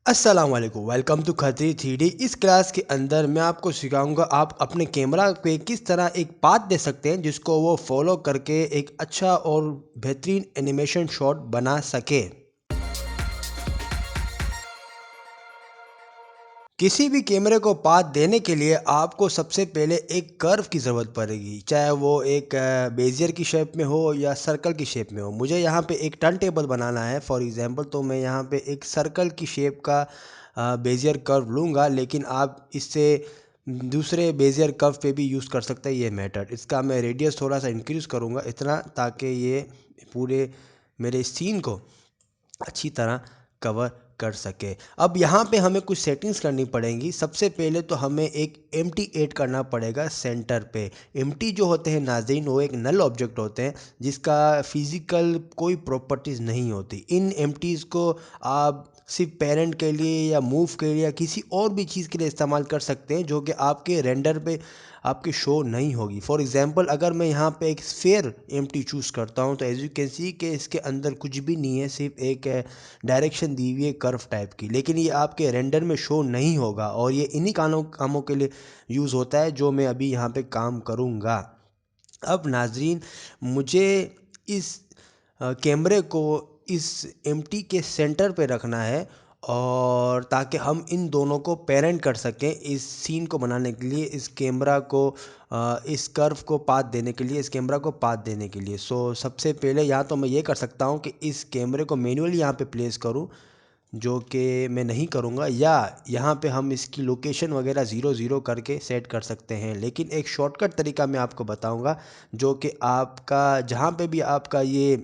अस्सलाम वालेकुम, welcome to Khatri three D. इस क्लास के अंदर मैं आपको सिखाऊंगा आप अपने कैमरा पे किस तरह एक पाथ दे सकते हैं जिसको वो फॉलो करके एक अच्छा और बेहतरीन एनिमेशन शॉट बना सके। किसी भी कैमरे को पाथ देने के लिए आपको सबसे पहले एक कर्व की ज़रूरत पड़ेगी, चाहे वो एक बेजियर की शेप में हो या सर्कल की शेप में हो। मुझे यहाँ पे एक टर्न टेबल बनाना है फॉर एग्जांपल, तो मैं यहाँ पे एक सर्कल की शेप का बेजियर कर्व लूँगा, लेकिन आप इससे दूसरे बेजियर कर्व पे भी यूज़ कर सकते हैं ये मेथड। इसका मैं रेडियस थोड़ा सा इंक्रीज़ करूँगा इतना, ताकि ये पूरे मेरे सीन को अच्छी तरह कवर कर सके। अब यहाँ पे हमें कुछ सेटिंग्स करनी पड़ेंगी। सबसे पहले तो हमें एक एम्प्टी ऐड करना पड़ेगा सेंटर पे। एम्प्टी जो होते हैं नाज़रीन, वो एक नल ऑब्जेक्ट होते हैं जिसका फिजिकल कोई प्रॉपर्टीज़ नहीं होती। इन एम्प्टीज़ को आप सिर्फ पेरेंट के लिए या मूव के लिए या किसी और भी चीज़ के लिए इस्तेमाल कर सकते हैं जो कि आपके रेंडर पे आपकी शो नहीं होगी। फॉर एग्जांपल, अगर मैं यहाँ पे एक स्फेयर एम्प्टी चूज़ करता हूँ तो एज यू कैन सी कि इसके अंदर कुछ भी नहीं है, सिर्फ एक डायरेक्शन दी हुई है कर्व टाइप की, लेकिन ये आपके रेंडर में शो नहीं होगा और ये इन्हीं कामों के लिए यूज़ होता है जो मैं अभी यहाँ पे काम करूँगा। अब नाजरीन, मुझे इस कैमरे को इस एम्प्टी के सेंटर पे रखना है, और ताकि हम इन दोनों को पेरेंट कर सकें इस सीन को बनाने के लिए, इस कैमरा को इस कर्व को पाथ देने के लिए, इस कैमरा को पाथ देने के लिए। सबसे पहले या तो मैं ये कर सकता हूँ कि इस कैमरे को मैन्युअली यहाँ पे प्लेस करूँ, जो कि मैं नहीं करूँगा, या यहाँ पे हम इसकी लोकेशन वगैरह ज़ीरो ज़ीरो करके सेट कर सकते हैं। लेकिन एक शॉर्टकट तरीका मैं आपको बताऊँगा, जो कि आपका जहाँ पे भी आपका ये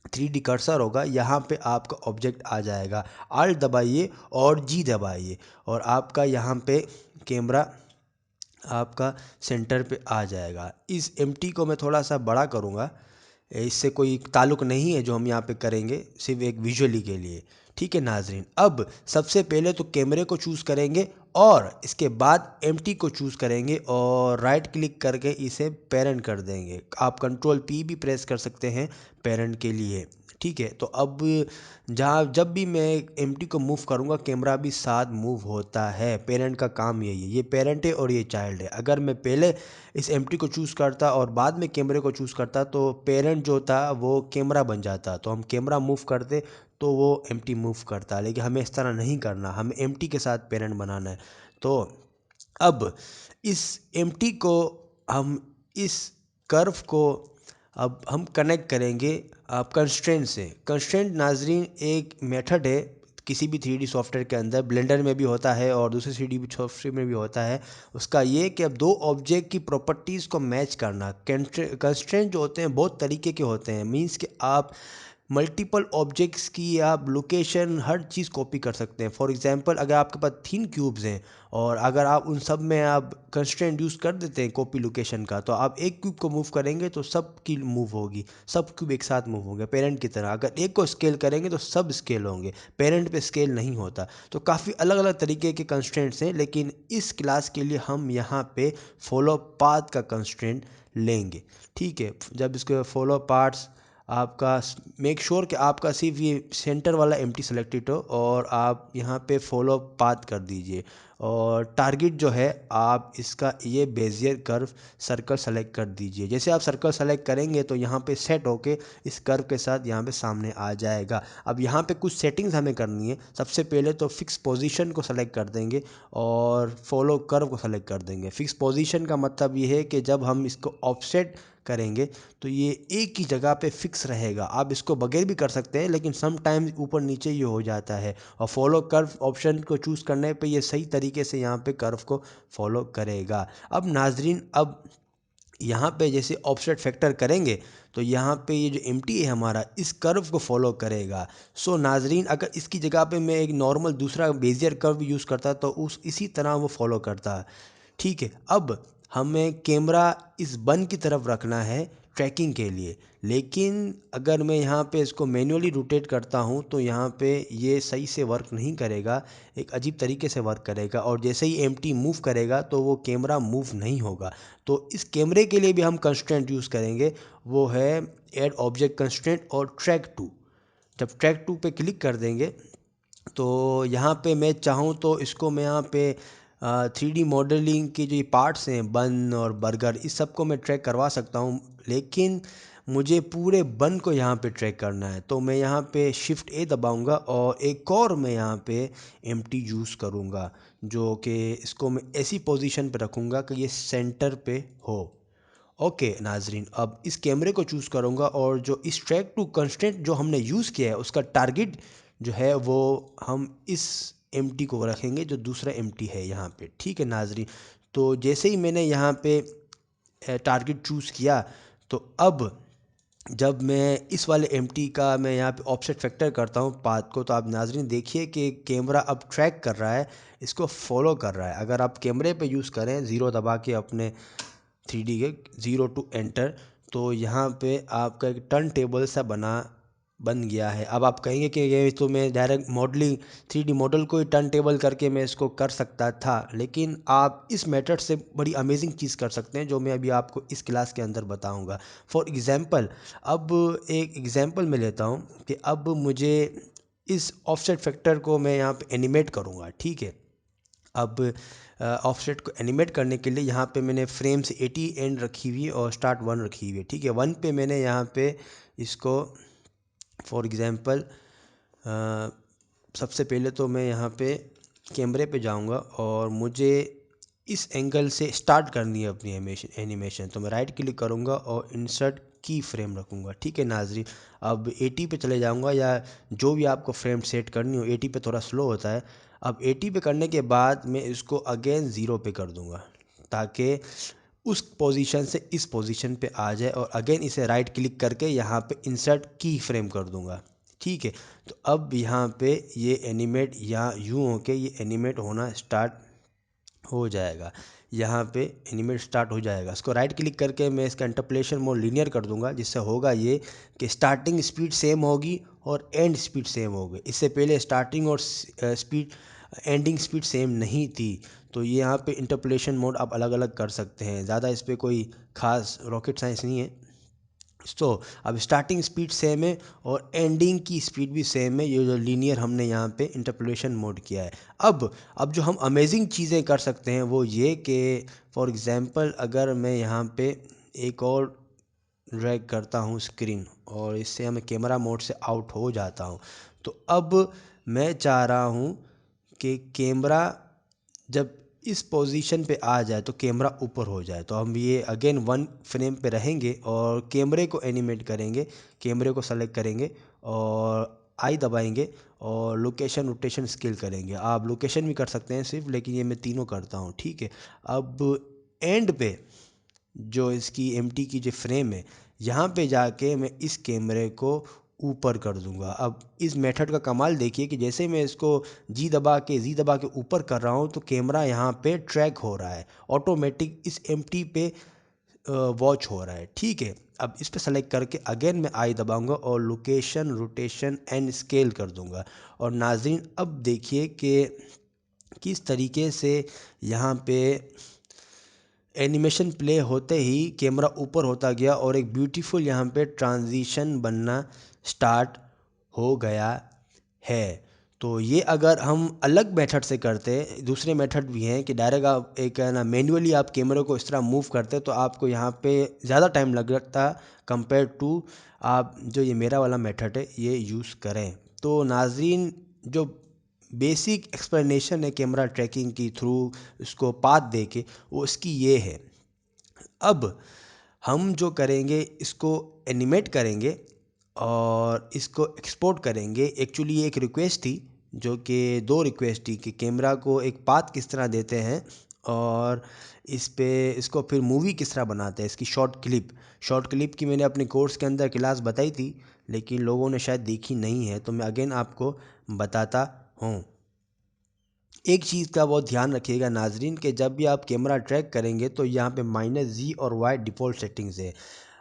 3D कर्सर होगा, यहाँ पे आपका ऑब्जेक्ट आ जाएगा। आल्ट दबाइए और जी दबाइए और आपका यहाँ पे कैमरा आपका सेंटर पे आ जाएगा। इस एम्प्टी को मैं थोड़ा सा बड़ा करूँगा, इससे कोई ताल्लुक़ नहीं है जो हम यहाँ पे करेंगे, सिर्फ एक विजुअली के लिए। ठीक है नाजरीन, अब सबसे पहले तो कैमरे को चूज़ करेंगे और इसके बाद एम्प्टी को चूज़ करेंगे और राइट क्लिक करके इसे पेरेंट कर देंगे। आप कंट्रोल पी भी प्रेस कर सकते हैं पेरेंट के लिए। ठीक है, तो अब जहाँ जब भी मैं एम्प्टी को मूव करूँगा कैमरा भी साथ मूव होता है। पेरेंट का काम यही है, ये पेरेंट है और ये चाइल्ड है। अगर मैं पहले इस एम्प्टी को चूज़ करता और बाद में कैमरे को चूज़ करता तो पेरेंट जो था वो कैमरा बन जाता, तो हम कैमरा मूव करते तो वो एम्प्टी मूव करता। लेकिन हमें इस तरह नहीं करना, हमें एम्प्टी के साथ पेरेंट बनाना है। तो अब इस एम्प्टी को हम इस कर्व को अब हम कनेक्ट करेंगे आप कंस्ट्रेंट से। कंस्ट्रेंट नाजरीन एक मेथड है किसी भी 3D सॉफ्टवेयर के अंदर, ब्लेंडर में भी होता है और दूसरे 3D सॉफ्टवेयर में भी होता है। उसका ये कि अब दो ऑब्जेक्ट की प्रॉपर्टीज़ को मैच करना। कंस्ट्रेंट जो होते हैं बहुत तरीके के होते हैं, मींस कि आप मल्टीपल ऑब्जेक्ट्स की आप लोकेशन हर चीज़ कॉपी कर सकते हैं। फॉर एग्जांपल, अगर आपके पास 3 क्यूब्स हैं और अगर आप उन सब में आप कंस्ट्रेंट यूज़ कर देते हैं कॉपी लोकेशन का, तो आप एक क्यूब को मूव करेंगे तो सब की मूव होगी, सब क्यूब एक साथ मूव होंगे पेरेंट की तरह। अगर एक को स्केल करेंगे तो सब स्केल होंगे, पेरेंट पे स्केल नहीं होता। तो काफ़ी अलग अलग तरीके के कंस्ट्रेंट्स हैं, लेकिन इस क्लास के लिए हम यहाँ पे फॉलो पाथ का कंस्ट्रेंट लेंगे। ठीक है, जब इसको फॉलो पार्ट्स आपका मेक श्योर कि आपका सिर्फ ये सेंटर वाला एम्प्टी सेलेक्टेड हो और आप यहाँ पे फॉलो पाथ कर दीजिए, और टारगेट जो है आप इसका ये बेजियर कर्व सर्कल सेलेक्ट कर दीजिए। जैसे आप सर्कल सेलेक्ट करेंगे तो यहाँ पे सेट होके इस कर्व के साथ यहाँ पे सामने आ जाएगा। अब यहाँ पे कुछ सेटिंग्स हमें करनी है। सबसे पहले तो फिक्स पोजीशन को सेलेक्ट कर देंगे और फॉलो कर्व को सेलेक्ट कर देंगे। फिक्स पोजीशन का मतलब ये है कि जब हम इसको ऑफसेट करेंगे तो ये एक ही जगह पे फिक्स रहेगा। आप इसको बगैर भी कर सकते हैं, लेकिन सम टाइम्स ऊपर नीचे ये हो जाता है, और फॉलो कर्व ऑप्शन को चूज़ करने पे ये सही तरीके से यहाँ पे कर्व को फॉलो करेगा। अब नाजरीन, अब यहाँ पे जैसे ऑफसेट फैक्टर करेंगे तो यहाँ पे ये जो एम्प्टी है हमारा इस कर्व को फॉलो करेगा। नाजरीन, अगर इसकी जगह पे मैं एक नॉर्मल दूसरा बेजियर कर्व यूज़ करता तो उस इसी तरह वो फॉलो करता। ठीक है, अब हमें कैमरा इस बन की तरफ रखना है ट्रैकिंग के लिए, लेकिन अगर मैं यहाँ पे इसको मैन्युअली रोटेट करता हूँ तो यहाँ पे ये सही से वर्क नहीं करेगा, एक अजीब तरीके से वर्क करेगा, और जैसे ही एम्प्टी मूव करेगा तो वो कैमरा मूव नहीं होगा। तो इस कैमरे के लिए भी हम कंस्ट्रेंट यूज़ करेंगे, वो है ऐड ऑब्जेक्ट कंस्ट्रेंट और ट्रैक टू। जब ट्रैक टू पे क्लिक कर देंगे तो यहाँ पे मैं चाहूँ तो इसको मैं यहाँ पे 3D मॉडलिंग के जो ये पार्ट्स हैं, बन और बर्गर, इस सब को मैं ट्रैक करवा सकता हूँ, लेकिन मुझे पूरे बन को यहाँ पे ट्रैक करना है। तो मैं यहाँ पे शिफ्ट ए दबाऊँगा और एक और मैं यहाँ पे एम्प्टी यूज़ करूँगा, जो कि इसको मैं ऐसी पोजीशन पे रखूँगा कि ये सेंटर पे हो। ओके नाजरीन, अब इस कैमरे को चूज़ करूँगा और जो इस ट्रैक टू कंस्ट्रेंट जो हमने यूज़ किया है उसका टारगेट जो है वो हम इस एमटी को रखेंगे, जो दूसरा एमटी है यहाँ पे। ठीक है नाजरीन, तो जैसे ही मैंने यहाँ पे टारगेट चूज़ किया, तो अब जब मैं इस वाले एमटी का मैं यहाँ पे ऑफसेट फैक्टर करता हूँ पाथ को, तो आप नाजरीन देखिए कि कैमरा अब ट्रैक कर रहा है, इसको फॉलो कर रहा है। अगर आप कैमरे पे यूज़ करें ज़ीरो दबा के अपने 3D के, ज़ीरो टू एंटर, तो यहाँ पे आपका एक टर्न टेबल सा बन गया है। अब आप कहेंगे कि ये तो मैं डायरेक्ट मॉडलिंग 3D मॉडल को ही टर्न टेबल करके मैं इसको कर सकता था, लेकिन आप इस मेथड से बड़ी अमेजिंग चीज़ कर सकते हैं, जो मैं अभी आपको इस क्लास के अंदर बताऊंगा। फॉर एग्ज़ाम्पल, अब एक एग्ज़ाम्पल मैं लेता हूँ कि अब मुझे इस ऑफसेट फैक्टर को मैं यहाँ पे एनिमेट करूँगा। ठीक है, अब ऑफसेट को एनिमेट करने के लिए यहाँ पे मैंने फ्रेम से 80 एंड रखी हुई है और स्टार्ट 1 रखी हुई है। ठीक है, 1 पे मैंने यहाँ पे इसको फॉर एग्ज़ाम्पल सबसे पहले तो मैं यहाँ पे कैमरे पे जाऊँगा और मुझे इस एंगल से स्टार्ट करनी है अपनी एनिमेशन। तो मैं राइट क्लिक करूँगा और इंसर्ट की फ्रेम रखूँगा। ठीक है नाजरीन, अब 80 पे चले जाऊँगा, या जो भी आपको फ्रेम सेट करनी हो। 80 पे थोड़ा स्लो होता है। अब 80 पे करने के बाद मैं इसको अगेन 0 पे कर दूँगा, ताकि उस पोजीशन से इस पोजीशन पे आ जाए, और अगेन इसे राइट क्लिक करके यहाँ पे इंसर्ट की फ्रेम कर दूँगा। ठीक है, तो अब यहाँ पे ये एनिमेट या यूँ हो के ये एनिमेट होना स्टार्ट हो जाएगा। यहाँ पे एनिमेट स्टार्ट हो जाएगा। इसको राइट क्लिक करके मैं इसका इंटरपोलेशन मोड लीनियर कर दूंगा, जिससे होगा ये कि स्टार्टिंग स्पीड सेम होगी और एंड स्पीड सेम होगी। इससे पहले स्टार्टिंग और स्पीड एंडिंग स्पीड सेम नहीं थी। तो ये यहाँ पे इंटरपोलेशन मोड आप अलग अलग कर सकते हैं, ज़्यादा इस पर कोई खास रॉकेट साइंस नहीं है। तो अब स्टार्टिंग स्पीड सेम है और एंडिंग की स्पीड भी सेम है, ये जो लीनियर हमने यहाँ पे इंटरपोलेशन मोड किया है। अब जो हम अमेजिंग चीज़ें कर सकते हैं वो ये कि फॉर एग्ज़ाम्पल अगर मैं यहाँ पे एक और ड्रैग करता हूँ स्क्रीन, और इससे मैं कैमरा मोड से आउट हो जाता हूँ, तो अब मैं चाह रहा हूँ कि कैमरा जब इस पोजीशन पे आ जाए तो कैमरा ऊपर हो जाए। तो हम ये अगेन 1 फ्रेम पे रहेंगे और कैमरे को एनिमेट करेंगे। कैमरे को सेलेक्ट करेंगे और आई दबाएंगे और लोकेशन रोटेशन स्केल करेंगे। आप लोकेशन भी कर सकते हैं सिर्फ, लेकिन ये मैं तीनों करता हूँ। ठीक है, अब एंड पे जो इसकी एमटी की जो फ्रेम है, यहाँ पे जाके मैं इस कैमरे को ऊपर कर दूंगा। अब इस मेथड का कमाल देखिए कि जैसे मैं इसको जी दबा के ऊपर कर रहा हूँ, तो कैमरा यहाँ पे ट्रैक हो रहा है, ऑटोमेटिक इस एमटी पे वॉच हो रहा है। ठीक है, अब इस पे सेलेक्ट करके अगेन मैं आई दबाऊंगा और लोकेशन रोटेशन एंड स्केल कर दूंगा। और नाज़रीन अब देखिए कि किस तरीके से यहाँ पे एनिमेशन प्ले होते ही कैमरा ऊपर होता गया और एक ब्यूटीफुल यहाँ पे ट्रांजिशन बनना स्टार्ट हो गया है। तो ये अगर हम अलग मेथड से करते, दूसरे मेथड भी हैं कि डायरेक्ट आप एक है ना मैन्युअली आप कैमरे को इस तरह मूव करते, तो आपको यहाँ पे ज़्यादा टाइम लगता कंपेयर टू आप जो ये मेरा वाला मेथड है ये यूज़ करें। तो नाज़रीन, जो बेसिक एक्सप्लेनेशन है कैमरा ट्रैकिंग की थ्रू इसको पाथ दे के, वो इसकी ये है। अब हम जो करेंगे इसको एनिमेट करेंगे और इसको एक्सपोर्ट करेंगे। एक्चुअली ये एक रिक्वेस्ट थी, जो कि दो रिक्वेस्ट थी कि कैमरा को एक पाथ किस तरह देते हैं और इस पे इसको फिर मूवी किस तरह बनाते हैं, इसकी शॉर्ट क्लिप की मैंने अपने कोर्स के अंदर क्लास बताई थी, लेकिन लोगों ने शायद देखी नहीं है, तो मैं अगेन आपको बताता हूँ। एक चीज़ का बहुत ध्यान रखिएगा नाजरीन कि जब भी आप कैमरा ट्रैक करेंगे तो यहाँ पे -G और Y डिफ़ॉल्ट सेटिंग्स है।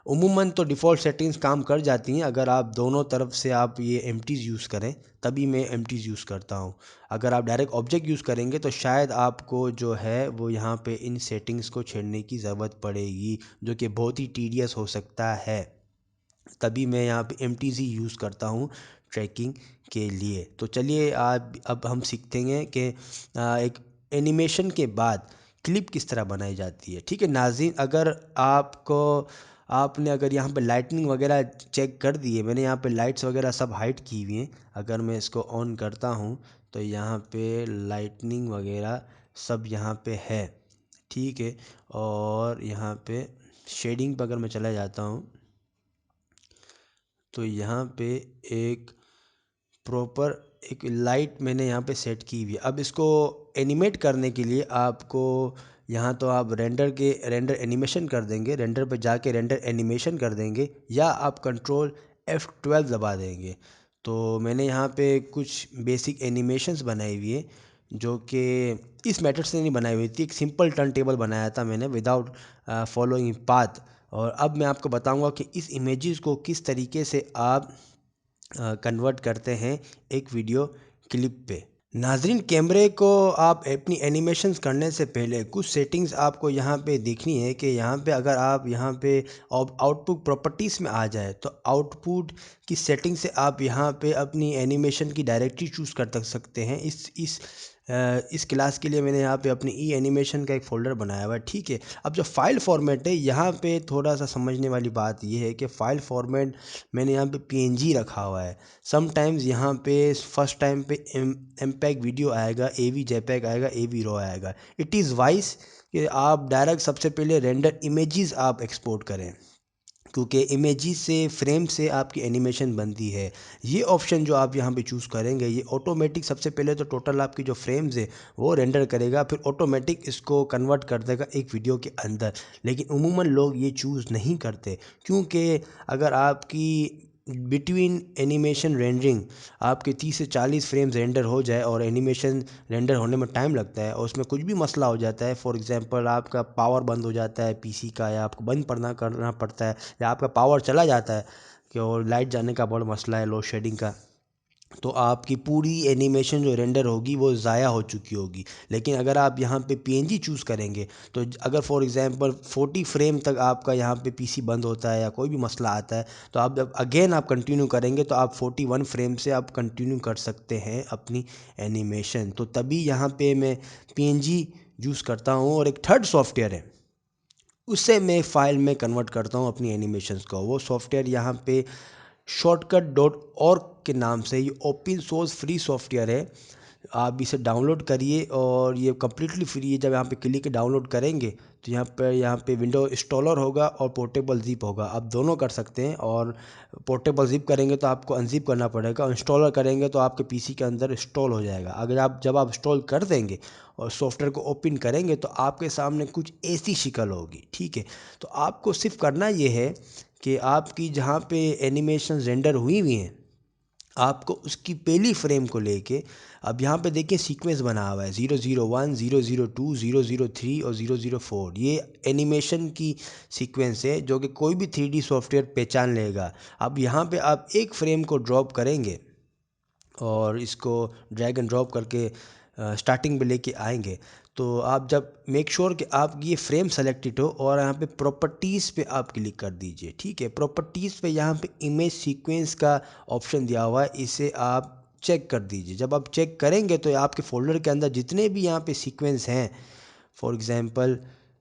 उमूमन तो डिफ़ॉल्ट सेटिंग्स काम कर जाती हैं अगर आप दोनों तरफ से आप ये एमटीज़ यूज़ करें, तभी मैं एमटीज़ यूज़ करता हूँ। अगर आप डायरेक्ट ऑब्जेक्ट यूज़ करेंगे तो शायद आपको जो है वो यहाँ पे इन सेटिंग्स को छेड़ने की ज़रूरत पड़ेगी, जो कि बहुत ही टीडियस हो सकता है। तभी मैं यहाँ पे एमटीज़ ही यूज़ करता हूँ ट्रैकिंग के लिए। तो चलिए आप अब हम सीखते हैं कि एक एनिमेशन के बाद क्लिप किस तरह बनाई जाती है। ठीक है नाज़रीन, अगर आपने अगर यहाँ पे लाइटनिंग वगैरह चेक कर दी है, मैंने यहाँ पे लाइट्स वगैरह सब हाइड की हुई हैं। अगर मैं इसको ऑन करता हूँ तो यहाँ पे लाइटनिंग वगैरह सब यहाँ पे है। ठीक है, और यहाँ पे शेडिंग पर अगर मैं चला जाता हूँ तो यहाँ पे एक प्रॉपर एक लाइट मैंने यहाँ पे सेट की हुई है। अब इसको एनिमेट करने के लिए आपको यहाँ तो आप रेंडर एनिमेशन कर देंगे, रेंडर पे जाके रेंडर एनिमेशन कर देंगे, या आप कंट्रोल F12 दबा देंगे। तो मैंने यहाँ पे कुछ बेसिक एनिमेशंस बनाई हुई है जो कि इस मेथड से नहीं बनाई हुई थी। एक सिंपल टर्न टेबल बनाया था मैंने विदाउट फॉलोइंग पाथ। और अब मैं आपको बताऊंगा कि इस इमेजेस को किस तरीके से आप कन्वर्ट करते हैं एक वीडियो क्लिप पे। नाजरीन, कैमरे को आप अपनी एनिमेशंस करने से पहले कुछ सेटिंग्स आपको यहाँ पे देखनी है कि यहाँ पे अगर आप यहाँ पे आउटपुट प्रॉपर्टीज़ में आ जाए तो आउटपुट की सेटिंग से आप यहाँ पे अपनी एनिमेशन की डायरेक्टरी चूज़ कर सकते हैं। इस क्लास के लिए मैंने यहाँ पे अपनी ई एनिमेशन का एक फ़ोल्डर बनाया हुआ है। ठीक है, अब जो फाइल फॉर्मेट है यहाँ पे थोड़ा सा समझने वाली बात ये है कि फ़ाइल फॉर्मेट मैंने यहाँ पे PNG रखा हुआ है। समटाइम्स यहाँ पे फर्स्ट टाइम पे MPEG वीडियो आएगा, AV JPEG आएगा, AV RAW आएगा। इट इज़ वाइज कि आप डायरेक्ट सबसे पहले रेंडर इमेजेस आप एक्सपोर्ट करें, क्योंकि इमेजेस से फ्रेम से आपकी एनिमेशन बनती है। ये ऑप्शन जो आप यहाँ पे चूज़ करेंगे ये ऑटोमेटिक सबसे पहले तो टोटल आपकी जो फ्रेम्स है वो रेंडर करेगा, फिर ऑटोमेटिक इसको कन्वर्ट कर देगा एक वीडियो के अंदर। लेकिन उमूमन लोग ये चूज़ नहीं करते, क्योंकि अगर आपकी बिटवीन एनिमेशन रेंडरिंग आपके 30 से 40 फ्रेम्स रेंडर हो जाए और एनिमेशन रेंडर होने में टाइम लगता है और उसमें कुछ भी मसला हो जाता है, फॉर एग्जांपल आपका पावर बंद हो जाता है PC का, या आपको बंद करना पड़ता है, या आपका पावर चला जाता है कि और लाइट जाने का बड़ा मसला है, लोड शेडिंग का, तो आपकी पूरी एनिमेशन जो रेंडर होगी वो ज़ाया हो चुकी होगी। लेकिन अगर आप यहाँ पे PNG चूज़ करेंगे तो अगर फॉर एग्जांपल 40 फ्रेम तक आपका यहाँ पे PC बंद होता है या कोई भी मसला आता है, तो आप जब अगेन आप कंटिन्यू करेंगे तो आप 41 फ्रेम से आप कंटिन्यू कर सकते हैं अपनी एनिमेशन। तो तभी यहाँ पे मैं PNG यूज़ करता हूँ। और एक थर्ड सॉफ्टवेयर है, उससे मैं फ़ाइल में कन्वर्ट करता हूँ अपनी एनिमेशंस को। वो सॉफ्टवेयर यहाँ पे shortcut.org के नाम से, ये ओपन सोर्स फ्री सॉफ्टवेयर है। आप इसे डाउनलोड करिए और ये कम्प्लीटली फ्री है। जब यहाँ पे क्लिक डाउनलोड करेंगे तो यहाँ पे विंडो इंस्टॉलर होगा और पोर्टेबल ज़िप होगा, आप दोनों कर सकते हैं। और पोर्टेबल ज़िप करेंगे तो आपको अनज़िप करना पड़ेगा, और इंस्टॉलर करेंगे तो आपके PC के अंदर इंस्टॉल हो जाएगा। अगर जब आप इंस्टॉल कर देंगे और सॉफ्टवेयर को ओपन करेंगे तो आपके सामने कुछ ऐसी शक्ल होगी। ठीक है, तो आपको सिर्फ करना ये है कि आपकी जहाँ पे एनिमेशन रेंडर हुई हैं, आपको उसकी पहली फ्रेम को लेके, अब यहाँ पे देखिए सीक्वेंस बना हुआ है 001, 002, 003 और 004। ये एनिमेशन की सीक्वेंस है जो कि कोई भी 3D सॉफ्टवेयर पहचान लेगा। अब यहाँ पे आप एक फ्रेम को ड्रॉप करेंगे और इसको ड्रैग एंड ड्रॉप करके स्टार्टिंग पे लेके आएंगे, तो आप जब मेक श्योर कि आप ये फ्रेम सेलेक्टेड हो और यहाँ पे प्रॉपर्टीज़ पे आप क्लिक कर दीजिए। ठीक है, प्रॉपर्टीज़ पे यहाँ पे इमेज सीक्वेंस का ऑप्शन दिया हुआ है, इसे आप चेक कर दीजिए। जब आप चेक करेंगे तो आपके फोल्डर के अंदर जितने भी यहाँ पे सीक्वेंस हैं, फॉर एग्जांपल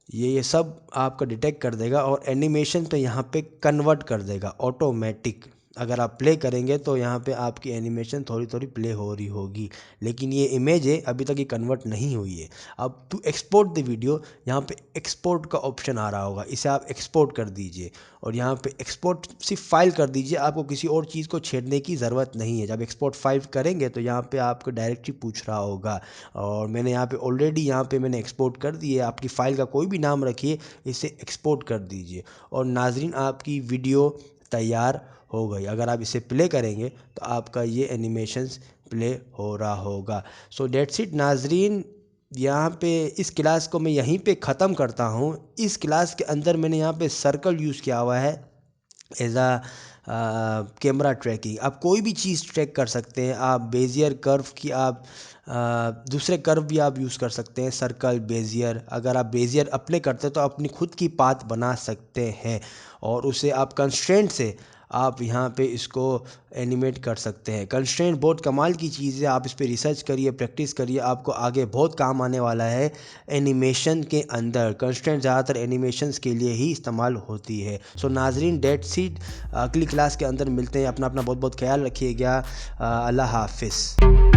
ये सब आपका डिटेक्ट कर देगा और एनिमेशन पे यहाँ पे कन्वर्ट कर देगा ऑटोमेटिक। अगर आप प्ले करेंगे तो यहाँ पे आपकी एनिमेशन थोड़ी थोड़ी प्ले हो रही होगी, लेकिन ये इमेज है अभी तक ये कन्वर्ट नहीं हुई है। अब टू एक्सपोर्ट द वीडियो, यहाँ पे एक्सपोर्ट का ऑप्शन आ रहा होगा, इसे आप एक्सपोर्ट कर दीजिए और यहाँ पे एक्सपोर्ट सिर्फ फाइल कर दीजिए। आपको किसी और चीज़ को छेड़ने की ज़रूरत नहीं है। जब एक्सपोर्ट फाइल करेंगे तो यहाँ पे आपको डायरेक्टली पूछ रहा होगा, और मैंने यहाँ पे ऑलरेडी यहाँ पे मैंने एक्सपोर्ट कर दी है। आपकी फ़ाइल का कोई भी नाम रखिए, इसे एक्सपोर्ट कर दीजिए और नाज़रीन आपकी वीडियो तैयार हो गई। अगर आप इसे प्ले करेंगे तो आपका ये एनिमेशंस प्ले हो रहा होगा। सो डेट्स इट नाज़रीन, यहाँ पे इस क्लास को मैं यहीं पे ख़त्म करता हूँ। इस क्लास के अंदर मैंने यहाँ पे सर्कल यूज़ किया हुआ है एज आ कैमरा ट्रैकिंग। आप कोई भी चीज़ ट्रैक कर सकते हैं। आप बेजियर कर्व की आप दूसरे कर्व भी आप यूज़ कर सकते हैं, सर्कल, बेजियर। अगर आप बेजियर अप्लाई करते हैं तो अपनी खुद की पाथ बना सकते हैं और उसे आप कंस्ट्रेंट से आप यहाँ पे इसको एनिमेट कर सकते हैं। कंस्ट्रेंट बहुत कमाल की चीज़ है, आप इस पे रिसर्च करिए, प्रैक्टिस करिए, आपको आगे बहुत काम आने वाला है एनिमेशन के अंदर। कंस्ट्रेंट ज़्यादातर एनिमेशंस के लिए ही इस्तेमाल होती है। सो नाजरीन, डेट सीट अगली क्लास के अंदर मिलते हैं। अपना अपना बहुत बहुत ख्याल रखिएगा। अल्लाह हाफिज़।